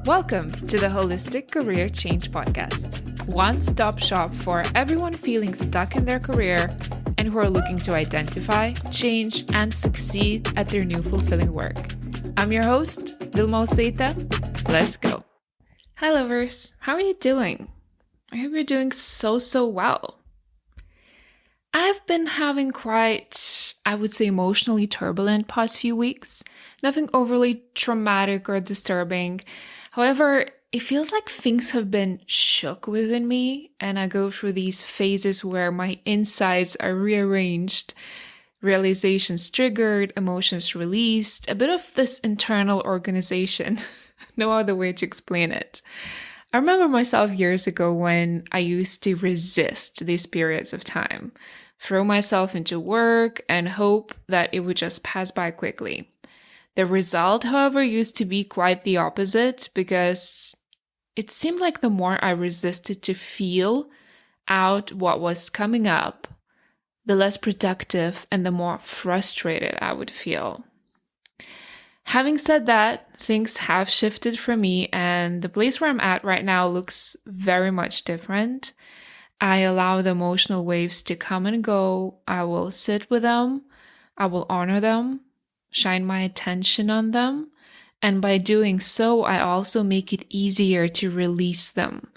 Welcome to the Holistic Career Change Podcast, one-stop shop for everyone feeling stuck in their career and who are looking to identify, change, and succeed at their new fulfilling work. I'm your host, VILMA. Let's go. Hi lovers, how are you doing? I hope you're doing so well. I've been having quite, I would say, emotionally turbulent past few weeks. Nothing overly traumatic or disturbing. However, it feels like things have been shook within me, and I go through these phases where my insides are rearranged, realizations triggered, emotions released, a bit of this internal organization. No other way to explain it. I remember myself years ago when I used to resist these periods of time, throw myself into work and hope that it would just pass by quickly. The result, however, used to be quite the opposite because it seemed like the more I resisted to feel out what was coming up, the less productive and the more frustrated I would feel. Having said that, things have shifted for me, and the place where I'm at right now looks very much different. I allow the emotional waves to come and go. I will sit with them. I will honor them, shine my attention on them. And by doing so, I also make it easier to release them,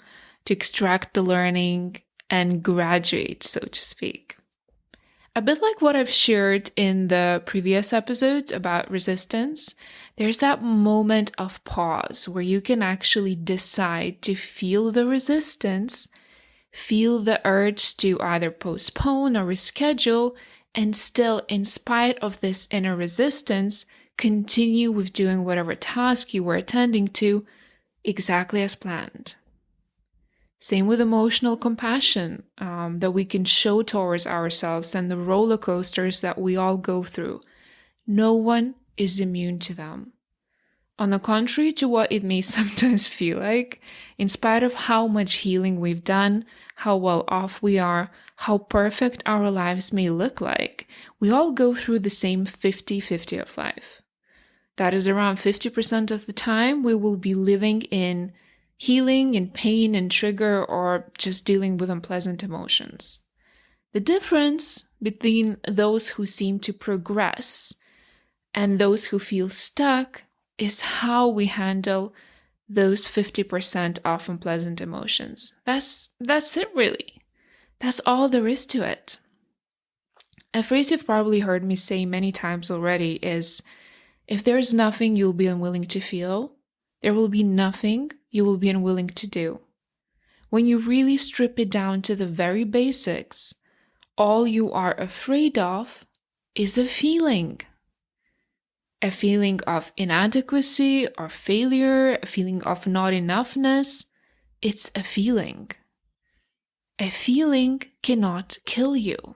to extract the learning and graduate, so to speak. A bit like what I've shared in the previous episode about resistance, there's that moment of pause where you can actually decide to feel the resistance, feel the urge to either postpone or reschedule, and still, in spite of this inner resistance, continue with doing whatever task you were attending to exactly as planned. Same with emotional compassion that we can show towards ourselves and the roller coasters that we all go through. No one is immune to them. On the contrary to what it may sometimes feel like, in spite of how much healing we've done, how well off we are, how perfect our lives may look like, we all go through the same 50-50 of life. That is around 50% of the time we will be living in healing in pain and trigger, or just dealing with unpleasant emotions. The difference between those who seem to progress and those who feel stuck is how we handle those 50% of unpleasant emotions. That's it really. That's all there is to it. A phrase you've probably heard me say many times already is, if there is nothing you'll be unwilling to feel, there will be nothing you will be unwilling to do. When you really strip it down to the very basics, all you are afraid of is a feeling. A feeling of inadequacy or failure, a feeling of not enoughness. It's a feeling. A feeling cannot kill you.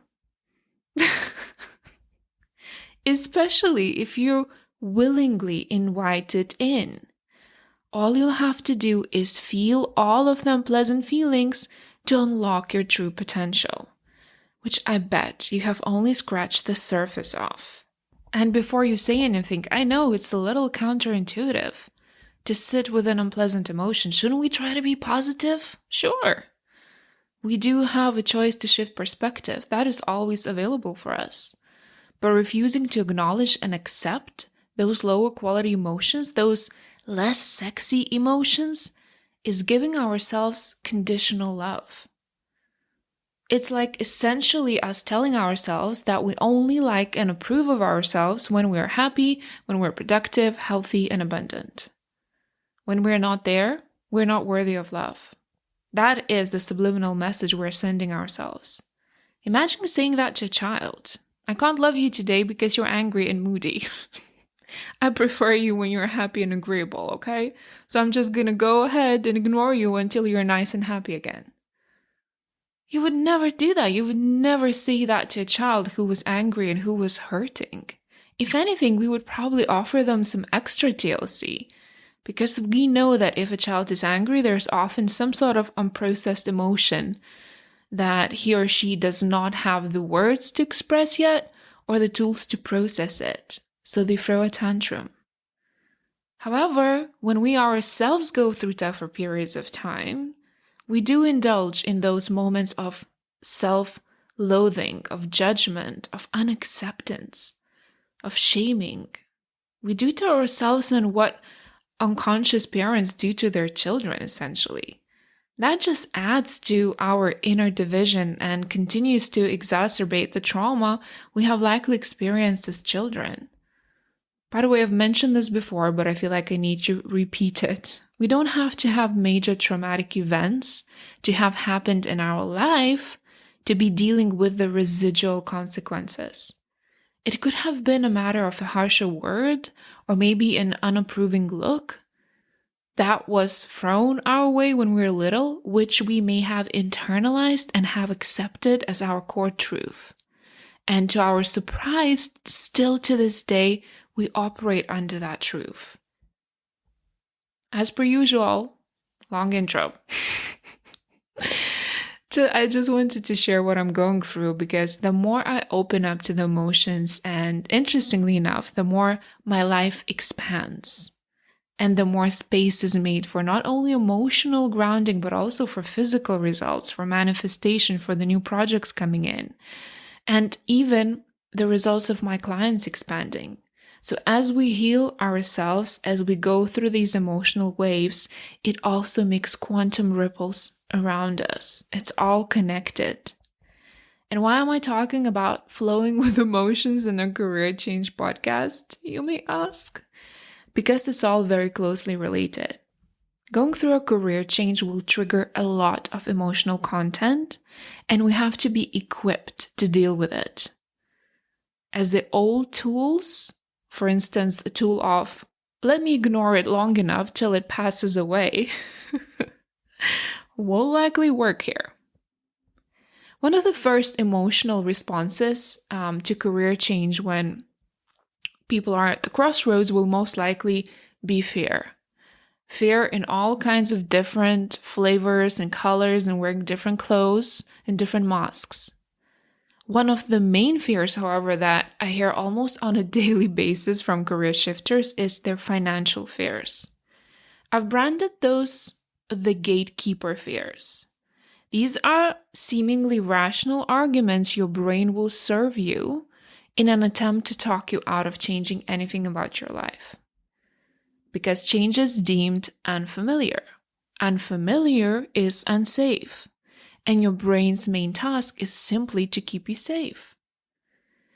Especially if you willingly invite it in. All you'll have to do is feel all of the unpleasant feelings to unlock your true potential, which I bet you have only scratched the surface of. And before you say anything, I know it's a little counterintuitive to sit with an unpleasant emotion. Shouldn't we try to be positive? Sure. We do have a choice to shift perspective. That is always available for us. But refusing to acknowledge and accept those lower quality emotions, those less sexy emotions, is giving ourselves conditional love. It's like essentially us telling ourselves that we only like and approve of ourselves when we're happy, when we're productive, healthy, and abundant. When we're not there, we're not worthy of love. That is the subliminal message we're sending ourselves. Imagine saying that to a child. I can't love you today because you're angry and moody. I prefer you when you're happy and agreeable, okay? So I'm just gonna go ahead and ignore you until you're nice and happy again. You would never do that. You would never say that to a child who was angry and who was hurting. If anything, we would probably offer them some extra TLC, because we know that if a child is angry, there's often some sort of unprocessed emotion that he or she does not have the words to express yet or the tools to process it. So they throw a tantrum. However, when we ourselves go through tougher periods of time, we do indulge in those moments of self-loathing, of judgment, of unacceptance, of shaming. We do to ourselves and what unconscious parents do to their children, essentially. That just adds to our inner division and continues to exacerbate the trauma we have likely experienced as children. By the way, I've mentioned this before, but I feel like I need to repeat it. We don't have to have major traumatic events to have happened in our life to be dealing with the residual consequences. It could have been a matter of a harsher word or maybe an unapproving look that was thrown our way when we were little, which we may have internalized and have accepted as our core truth. And to our surprise, still to this day, we operate under that truth. As per usual, long intro. I just wanted to share what I'm going through because the more I open up to the emotions, and interestingly enough, the more my life expands. And the more space is made for not only emotional grounding, but also for physical results, for manifestation, for the new projects coming in, and even the results of my clients expanding. So as we heal ourselves, as we go through these emotional waves, it also makes quantum ripples around us. It's all connected. And why am I talking about flowing with emotions in a career change podcast, you may ask? Because it's all very closely related. Going through a career change will trigger a lot of emotional content, and we have to be equipped to deal with it. As the old tools, for instance, the tool of, let me ignore it long enough till it passes away, will likely work here. One of the first emotional responses to career change when people are at the crossroads will most likely be fear. Fear in all kinds of different flavors and colors and wearing different clothes and different masks. One of the main fears, however, that I hear almost on a daily basis from career shifters is their financial fears. I've branded those the gatekeeper fears. These are seemingly rational arguments your brain will serve you in an attempt to talk you out of changing anything about your life. Because change is deemed unfamiliar. Unfamiliar is unsafe. And your brain's main task is simply to keep you safe.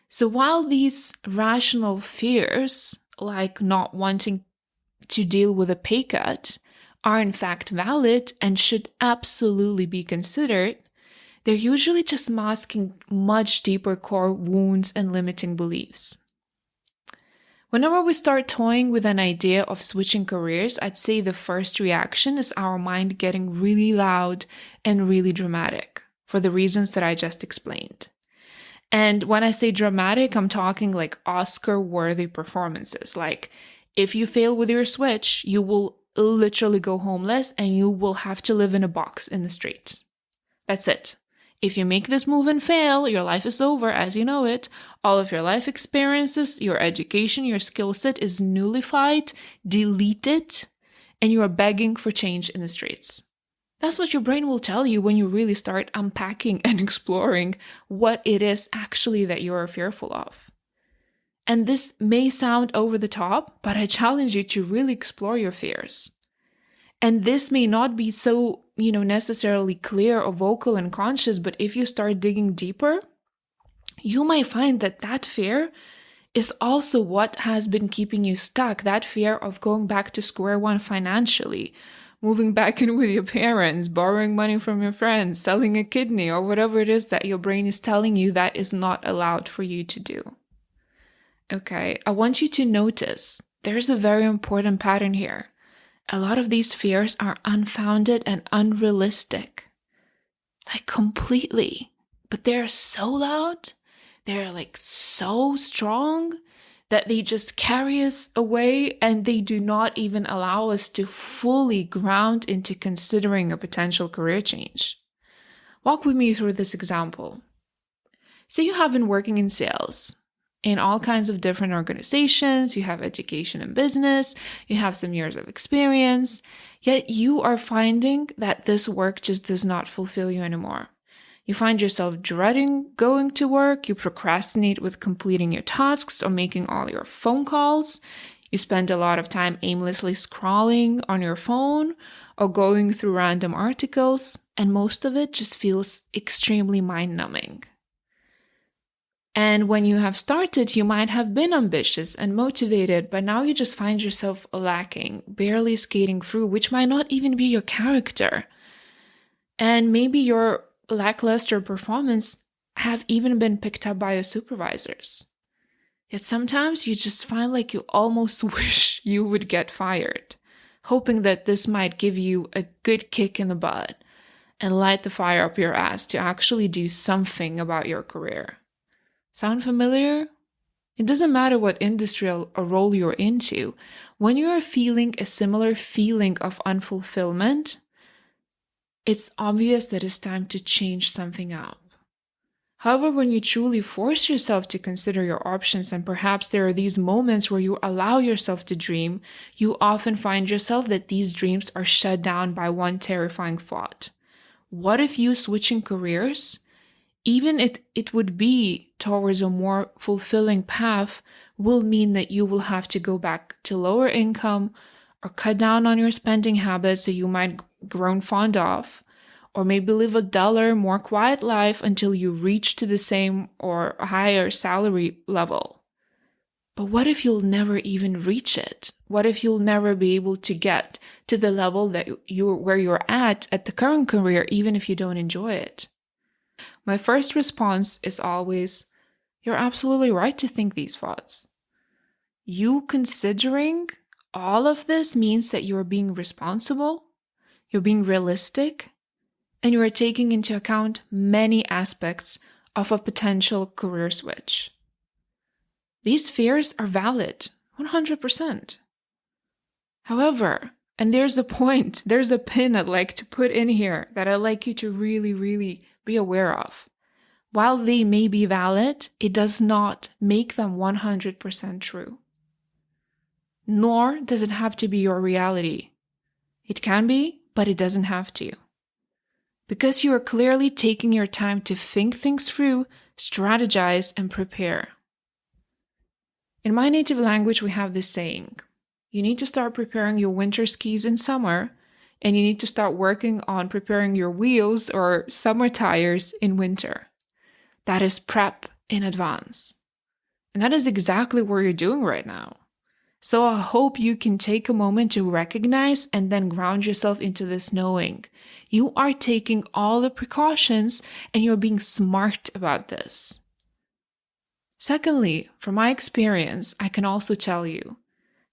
So while these rational fears, like not wanting to deal with a pay cut, are in fact valid and should absolutely be considered, they're usually just masking much deeper core wounds and limiting beliefs. Whenever we start toying with an idea of switching careers, I'd say the first reaction is our mind getting really loud and really dramatic for the reasons that I just explained. And when I say dramatic, I'm talking like Oscar-worthy performances. Like, if you fail with your switch, you will literally go homeless and you will have to live in a box in the streets. That's it. If you make this move and fail, your life is over as you know it. All of your life experiences, your education, your skill set is nullified, deleted, and you are begging for change in the streets. That's what your brain will tell you when you really start unpacking and exploring what it is actually that you are fearful of. And this may sound over the top, but I challenge you to really explore your fears. And this may not be so, necessarily clear or vocal and conscious, but if you start digging deeper, you might find that that fear is also what has been keeping you stuck. That fear of going back to square one financially, moving back in with your parents, borrowing money from your friends, selling a kidney, or whatever it is that your brain is telling you that is not allowed for you to do. Okay, I want you to notice there's a very important pattern here. A lot of these fears are unfounded and unrealistic. Like completely. But they're so loud, they're like so strong that they just carry us away and they do not even allow us to fully ground into considering a potential career change. Walk with me through this example. Say you have been working in sales. in all kinds of different organizations. You have education and business, you have some years of experience, yet you are finding that this work just does not fulfill you anymore. You find yourself dreading going to work, you procrastinate with completing your tasks or making all your phone calls, you spend a lot of time aimlessly scrolling on your phone or going through random articles, and most of it just feels extremely mind-numbing. And when you have started, you might have been ambitious and motivated, but now you just find yourself lacking, barely skating through, which might not even be your character. And maybe your lackluster performance have even been picked up by your supervisors. Yet sometimes you just find like you almost wish you would get fired, hoping that this might give you a good kick in the butt and light the fire up your ass to actually do something about your career. Sound familiar? It doesn't matter what industry or role you're into. When you're feeling a similar feeling of unfulfillment, it's obvious that it's time to change something up. However, when you truly force yourself to consider your options, and perhaps there are these moments where you allow yourself to dream, you often find yourself that these dreams are shut down by one terrifying thought. What if you switching careers, even if it would be towards a more fulfilling path, will mean that you will have to go back to lower income or cut down on your spending habits that you might grown fond of, or maybe live a duller, more quiet life until you reach to the same or higher salary level. But what if you'll never even reach it? What if you'll never be able to get to the level that where you're at the current career, even if you don't enjoy it? My first response is always, you're absolutely right to think these thoughts. You considering all of this means that you're being responsible, you're being realistic, and you are taking into account many aspects of a potential career switch. These fears are valid, 100%. However, and there's a point, there's a pin I'd like to put in here that I'd like you to really, really be aware of. While they may be valid, it does not make them 100% true. Nor does it have to be your reality. It can be, but it doesn't have to. Because you are clearly taking your time to think things through, strategize, and prepare. In my native language, we have this saying, you need to start preparing your winter skis in summer, and you need to start working on preparing your wheels or summer tires in winter. That is prep in advance. And that is exactly what you're doing right now. So I hope you can take a moment to recognize and then ground yourself into this knowing. You are taking all the precautions and you're being smart about this. Secondly, from my experience, I can also tell you,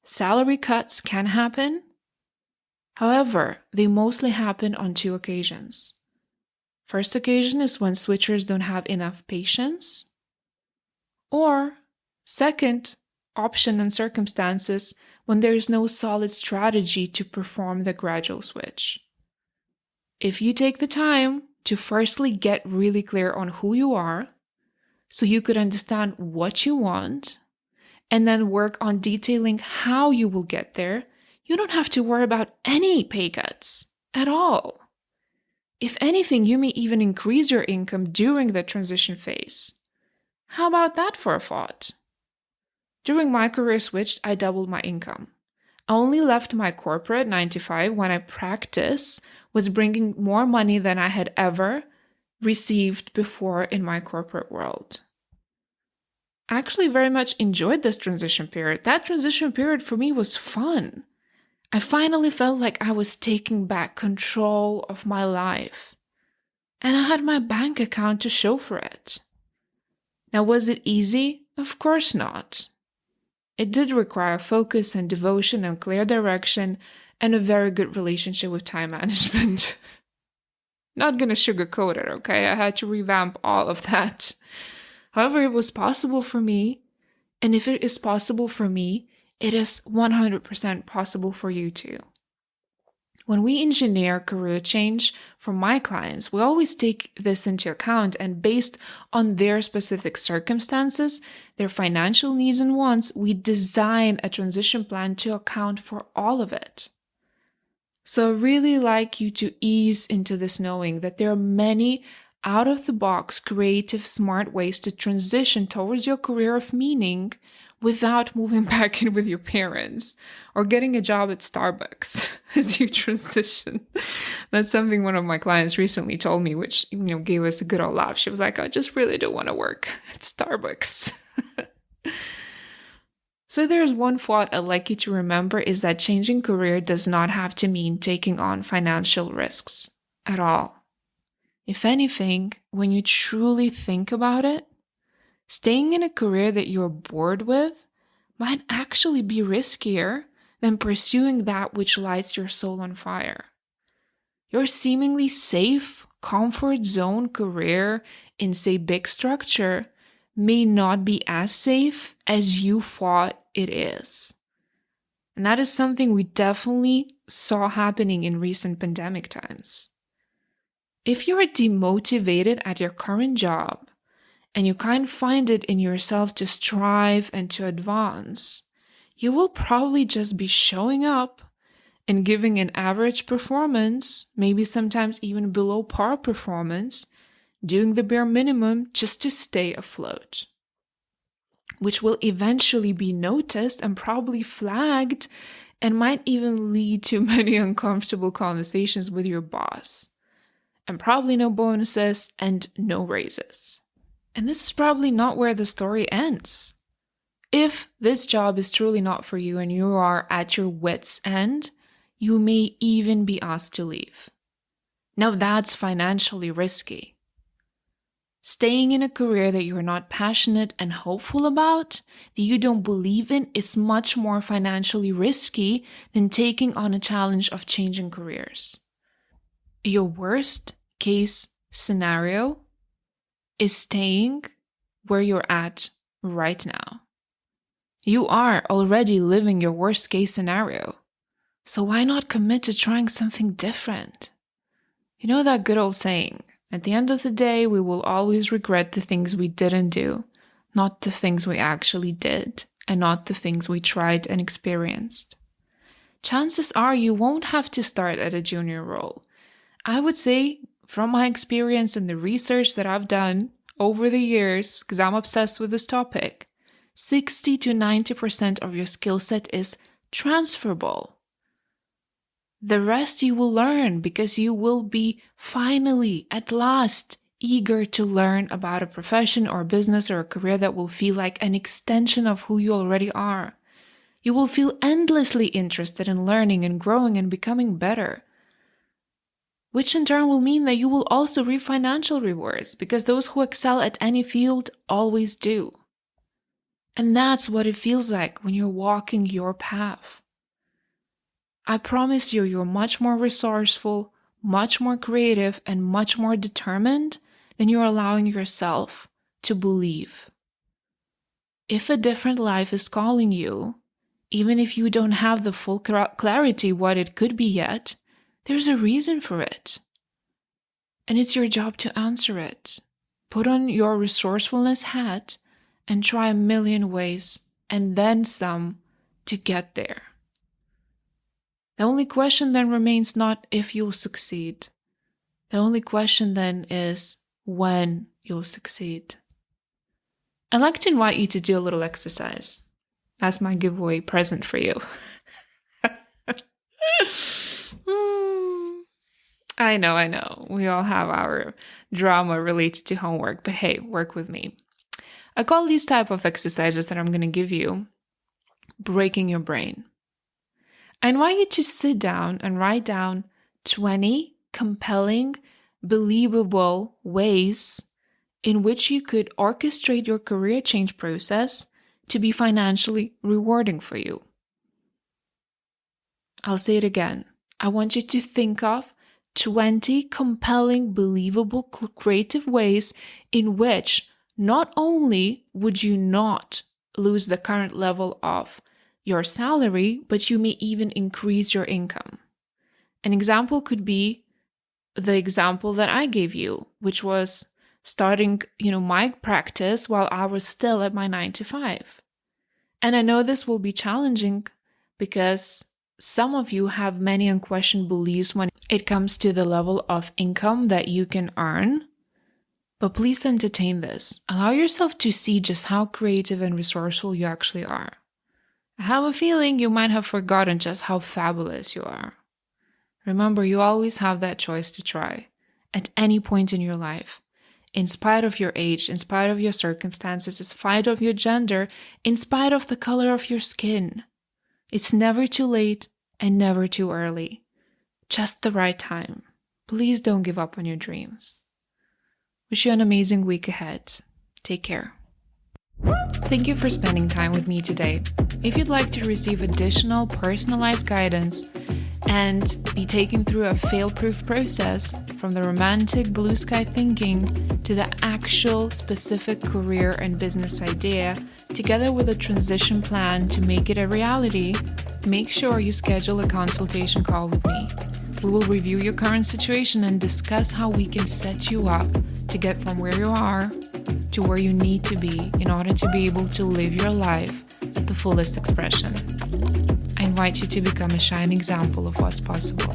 salary cuts can happen. However, they mostly happen on two occasions. First occasion is when switchers don't have enough patience. Or second option and circumstances when there is no solid strategy to perform the gradual switch. If you take the time to firstly get really clear on who you are, so you could understand what you want, and then work on detailing how you will get there, you don't have to worry about any pay cuts at all. If anything, you may even increase your income during the transition phase. How about that for a thought? During my career switch, I doubled my income. I only left my corporate 9 to 5 when I practice was bringing more money than I had ever received before in my corporate world. I actually very much enjoyed this transition period. That transition period for me was fun. I finally felt like I was taking back control of my life. And I had my bank account to show for it. Now, was it easy? Of course not. It did require focus and devotion and clear direction and a very good relationship with time management. Not gonna sugarcoat it, okay? I had to revamp all of that. However, it was possible for me, and if it is possible for me, it is 100% possible for you too. When we engineer career change for my clients, we always take this into account, and based on their specific circumstances, their financial needs and wants, we design a transition plan to account for all of it. So I really like you to ease into this knowing that there are many out-of-the-box, creative, smart ways to transition towards your career of meaning without moving back in with your parents or getting a job at Starbucks as you transition. That's something one of my clients recently told me, which, gave us a good old laugh. She was like, I just really don't want to work at Starbucks. So there's one thought I'd like you to remember is that changing career does not have to mean taking on financial risks at all. If anything, when you truly think about it, staying in a career that you're bored with might actually be riskier than pursuing that which lights your soul on fire. Your seemingly safe, comfort zone career in, say, big structure may not be as safe as you thought it is. And that is something we definitely saw happening in recent pandemic times. If you're demotivated at your current job and you can't find it in yourself to strive and to advance, you will probably just be showing up and giving an average performance, maybe sometimes even below par performance, doing the bare minimum just to stay afloat, which will eventually be noticed and probably flagged and might even lead to many uncomfortable conversations with your boss, and probably no bonuses and no raises. And this is probably not where the story ends. If this job is truly not for you and you are at your wit's end, you may even be asked to leave. Now that's financially risky. Staying in a career that you're not passionate and hopeful about, that you don't believe in, is much more financially risky than taking on a challenge of changing careers. Your worst case scenario is staying where you're at right now. You are already living your worst case scenario. So why not commit to trying something different? You know that good old saying, at the end of the day, we will always regret the things we didn't do, not the things we actually did, and not the things we tried and experienced. Chances are you won't have to start at a junior role. I would say, from my experience and the research that I've done over the years, because I'm obsessed with this topic, 60 to 90% of your skill set is transferable. The rest you will learn because you will be finally, at last, eager to learn about a profession or a business or a career that will feel like an extension of who you already are. You will feel endlessly interested in learning and growing and becoming better, which in turn will mean that you will also reap financial rewards because those who excel at any field always do. And that's what it feels like when you're walking your path. I promise you, you're much more resourceful, much more creative, and much more determined than you're allowing yourself to believe. If a different life is calling you, even if you don't have the full clarity what it could be yet, there's a reason for it. And it's your job to answer it. Put on your resourcefulness hat and try a million ways and then some to get there. The only question then remains not if you'll succeed. The only question then is when you'll succeed. I'd like to invite you to do a little exercise. That's my giveaway present for you. I know. We all have our drama related to homework, but hey, work with me. I call these type of exercises that I'm going to give you breaking your brain. I invite you to sit down and write down 20 compelling, believable ways in which you could orchestrate your career change process to be financially rewarding for you. I'll say it again. I want you to think of 20 compelling, believable, creative ways in which not only would you not lose the current level of your salary, but you may even increase your income. An example could be the example that I gave you, which was starting, my practice while I was still at my 9 to 5. And I know this will be challenging because some of you have many unquestioned beliefs when it comes to the level of income that you can earn. But please entertain this. Allow yourself to see just how creative and resourceful you actually are. I have a feeling you might have forgotten just how fabulous you are. Remember, you always have that choice to try at any point in your life. In spite of your age, in spite of your circumstances, in spite of your gender, in spite of the color of your skin. It's never too late and never too early. Just the right time. Please don't give up on your dreams. Wish you an amazing week ahead. Take care. Thank you for spending time with me today. If you'd like to receive additional personalized guidance and be taken through a fail-proof process from the romantic blue sky thinking to the actual specific career and business idea, together with a transition plan to make it a reality, make sure you schedule a consultation call with me. We will review your current situation and discuss how we can set you up to get from where you are to where you need to be in order to be able to live your life at the fullest expression. I invite you to become a shining example of what's possible.